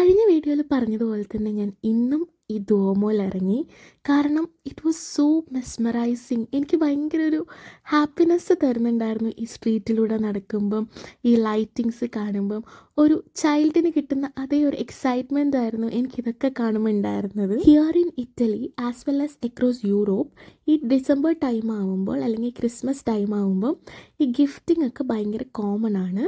കഴിഞ്ഞ വീഡിയോയിൽ പറഞ്ഞതുപോലെ തന്നെ ഞാൻ ഇന്നും ഈ ദുവോമോയിൽ ഇറങ്ങി. കാരണം ഇറ്റ് വാസ് സോ മെസ്മറൈസിങ്. എനിക്ക് ഭയങ്കര ഒരു ഹാപ്പിനെസ് തരുന്നുണ്ടായിരുന്നു ഈ സ്ട്രീറ്റിലൂടെ നടക്കുമ്പം, ഈ ലൈറ്റിങ്സ് കാണുമ്പം. ഒരു ചൈൽഡിന് കിട്ടുന്ന അതേ ഒരു എക്സൈറ്റ്മെൻ്റ് ആയിരുന്നു എനിക്കിതൊക്കെ കാണുമ്പോൾ ഉണ്ടായിരുന്നത്. Here in Italy as well as across Europe ഈ ഡിസംബർ ടൈം ആകുമ്പോൾ അല്ലെങ്കിൽ ക്രിസ്മസ് ടൈം ആകുമ്പം ഈ ഗിഫ്റ്റിംഗ് ഒക്കെ ഭയങ്കര കോമൺ ആണ്.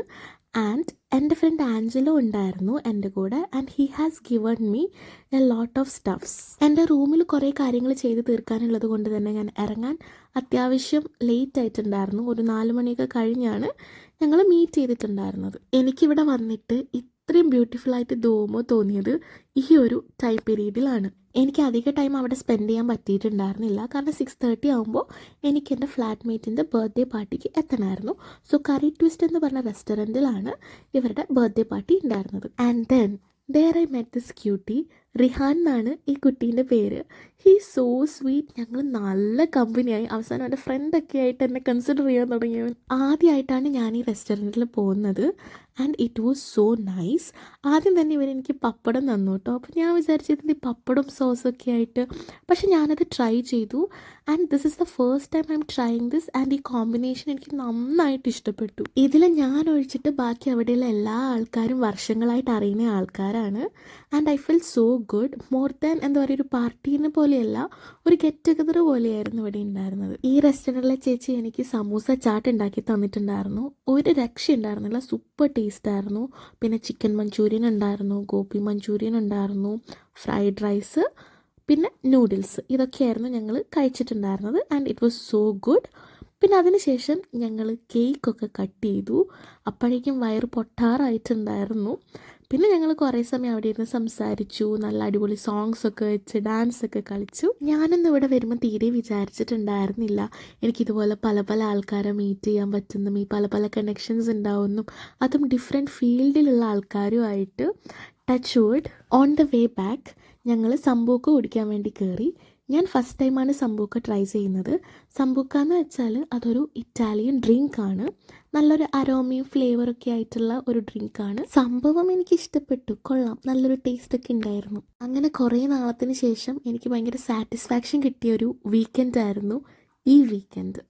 ആൻഡ് എൻ്റെ ഫ്രണ്ട് ആഞ്ചലോ ഉണ്ടായിരുന്നു എൻ്റെ കൂടെ. And he has given me a lot of stuffs. എൻ്റെ റൂമിൽ കുറേ കാര്യങ്ങൾ ചെയ്ത് തീർക്കാനുള്ളത് കൊണ്ട് തന്നെ ഞാൻ ഇറങ്ങാൻ അത്യാവശ്യം ലേറ്റ് ആയിട്ടുണ്ടായിരുന്നു. ഒരു 4 മണിയൊക്കെ കഴിഞ്ഞാണ് ഞങ്ങൾ മീറ്റ് ചെയ്തിട്ടുണ്ടായിരുന്നത്. എനിക്കിവിടെ വന്നിട്ട് ഇത്രയും ബ്യൂട്ടിഫുള്ളായിട്ട് ദുവോമോ തോന്നിയത് ഈ ഒരു ടൈം പീരീഡിലാണ്. എനിക്ക് അധിക ടൈം അവിടെ സ്പെൻഡ് ചെയ്യാൻ പറ്റിയിട്ടുണ്ടായിരുന്നില്ല. കാരണം 6:30 ആകുമ്പോൾ എനിക്ക് എൻ്റെ ഫ്ലാറ്റ്മേറ്റിൻ്റെ ബർത്ത്ഡേ പാർട്ടിക്ക് എത്തണമായിരുന്നു. സോ കറി ട്വിസ്റ്റ് എന്ന് പറഞ്ഞ റെസ്റ്റോറൻറ്റിലാണ് ഇവരുടെ ബർത്ത്ഡേ പാർട്ടി ഉണ്ടായിരുന്നത്. And then there I met this cutie. Rihan എന്നാണ് ഈ കുട്ടീൻ്റെ പേര്. He so sweet. ഞങ്ങൾ നല്ല കമ്പനിയായി. അവസാനം എൻ്റെ ഫ്രണ്ടൊക്കെ ആയിട്ട് എന്നെ കൺസിഡർ ചെയ്യാൻ തുടങ്ങിയവൻ. ആദ്യമായിട്ടാണ് ഞാൻ ഈ റെസ്റ്റോറൻറ്റിൽ പോകുന്നത്. And it was so nice. ആദ്യം തന്നെ ഇവരെനിക്ക് പപ്പടം തന്നു കേട്ടോ. അപ്പോൾ ഞാൻ വിചാരിച്ചത് ഈ പപ്പടം സോസൊക്കെ ആയിട്ട്. പക്ഷെ ഞാനത് ട്രൈ ചെയ്തു. And this is the first time I M trying this. And ഈ കോമ്പിനേഷൻ എനിക്ക് നന്നായിട്ട് ഇഷ്ടപ്പെട്ടു. ഇതിൽ ഞാൻ ഒഴിച്ചിട്ട് ബാക്കി അവിടെയുള്ള എല്ലാ ആൾക്കാരും വർഷങ്ങളായിട്ട് അറിയുന്ന ആൾക്കാരാണ്. And I feel so good. More than എന്താ പറയുക, ഒരു പാർട്ടീനെ പോലെയല്ല, ഒരു ഗെറ്റ് ടുഗദർ പോലെയായിരുന്നു ഇവിടെ ഉണ്ടായിരുന്നത്. ഈ റെസ്റ്റോറൻറ്റിലെ ചേച്ചി എനിക്ക് സമൂസ ചാട്ട് ഉണ്ടാക്കി തന്നിട്ടുണ്ടായിരുന്നു. ഒരു രക്ഷ ഉണ്ടായിരുന്നില്ല. സൂപ്പർ ടേസ്റ്റ് ആയിരുന്നു. പിന്നെ ചിക്കൻ മഞ്ചൂരിയൻ ഉണ്ടായിരുന്നു, ഗോപി മഞ്ചൂരിയൻ ഉണ്ടായിരുന്നു, ഫ്രൈഡ് റൈസ്, പിന്നെ നൂഡിൽസ്. ഇതൊക്കെയായിരുന്നു ഞങ്ങൾ കഴിച്ചിട്ടുണ്ടായിരുന്നത്. And it was so good. പിന്നെ അതിനുശേഷം ഞങ്ങൾ കേക്കൊക്കെ കട്ട് ചെയ്തു. അപ്പോഴേക്കും വയറ് പൊട്ടാറായിട്ടുണ്ടായിരുന്നു. പിന്നെ ഞങ്ങൾ കുറേ സമയം അവിടെ ഇരുന്ന് സംസാരിച്ചു. നല്ല അടിപൊളി സോങ്സൊക്കെ വെച്ച് ഡാൻസൊക്കെ കളിച്ചു. ഞാനൊന്നും ഇവിടെ വരുമ്പോൾ തീരെ വിചാരിച്ചിട്ടുണ്ടായിരുന്നില്ല എനിക്കിതുപോലെ പല പല ആൾക്കാരെ മീറ്റ് ചെയ്യാൻ പറ്റുന്നും, ഈ പല പല കണക്ഷൻസ് ഉണ്ടാവുന്നും, അതും ഡിഫറെൻറ്റ് ഫീൽഡിലുള്ള ആൾക്കാരുമായിട്ട്. Touch wood. On the way back ഞങ്ങൾ സംബൂക്ക കുടിക്കാൻ വേണ്ടി കയറി. ഞാൻ ഫസ്റ്റ് ടൈമാണ് സംബൂക്ക ട്രൈ ചെയ്യുന്നത്. സംബൂക്ക എന്ന് വെച്ചാൽ അതൊരു ഇറ്റാലിയൻ ഡ്രിങ്ക് ആണ്. നല്ലൊരു അരോമയും ഫ്ലേവറൊക്കെ ആയിട്ടുള്ള ഒരു ഡ്രിങ്കാണ്. സംഭവം എനിക്ക് ഇഷ്ടപ്പെട്ടു, കൊള്ളാം, നല്ലൊരു ടേസ്റ്റൊക്കെ ഉണ്ടായിരുന്നു. അങ്ങനെ കുറേ നാളത്തിന് ശേഷം എനിക്ക് ഭയങ്കര സാറ്റിസ്ഫാക്ഷൻ കിട്ടിയ ഒരു വീക്കെൻഡ് ആയിരുന്നു ഈ വീക്കെൻഡ്.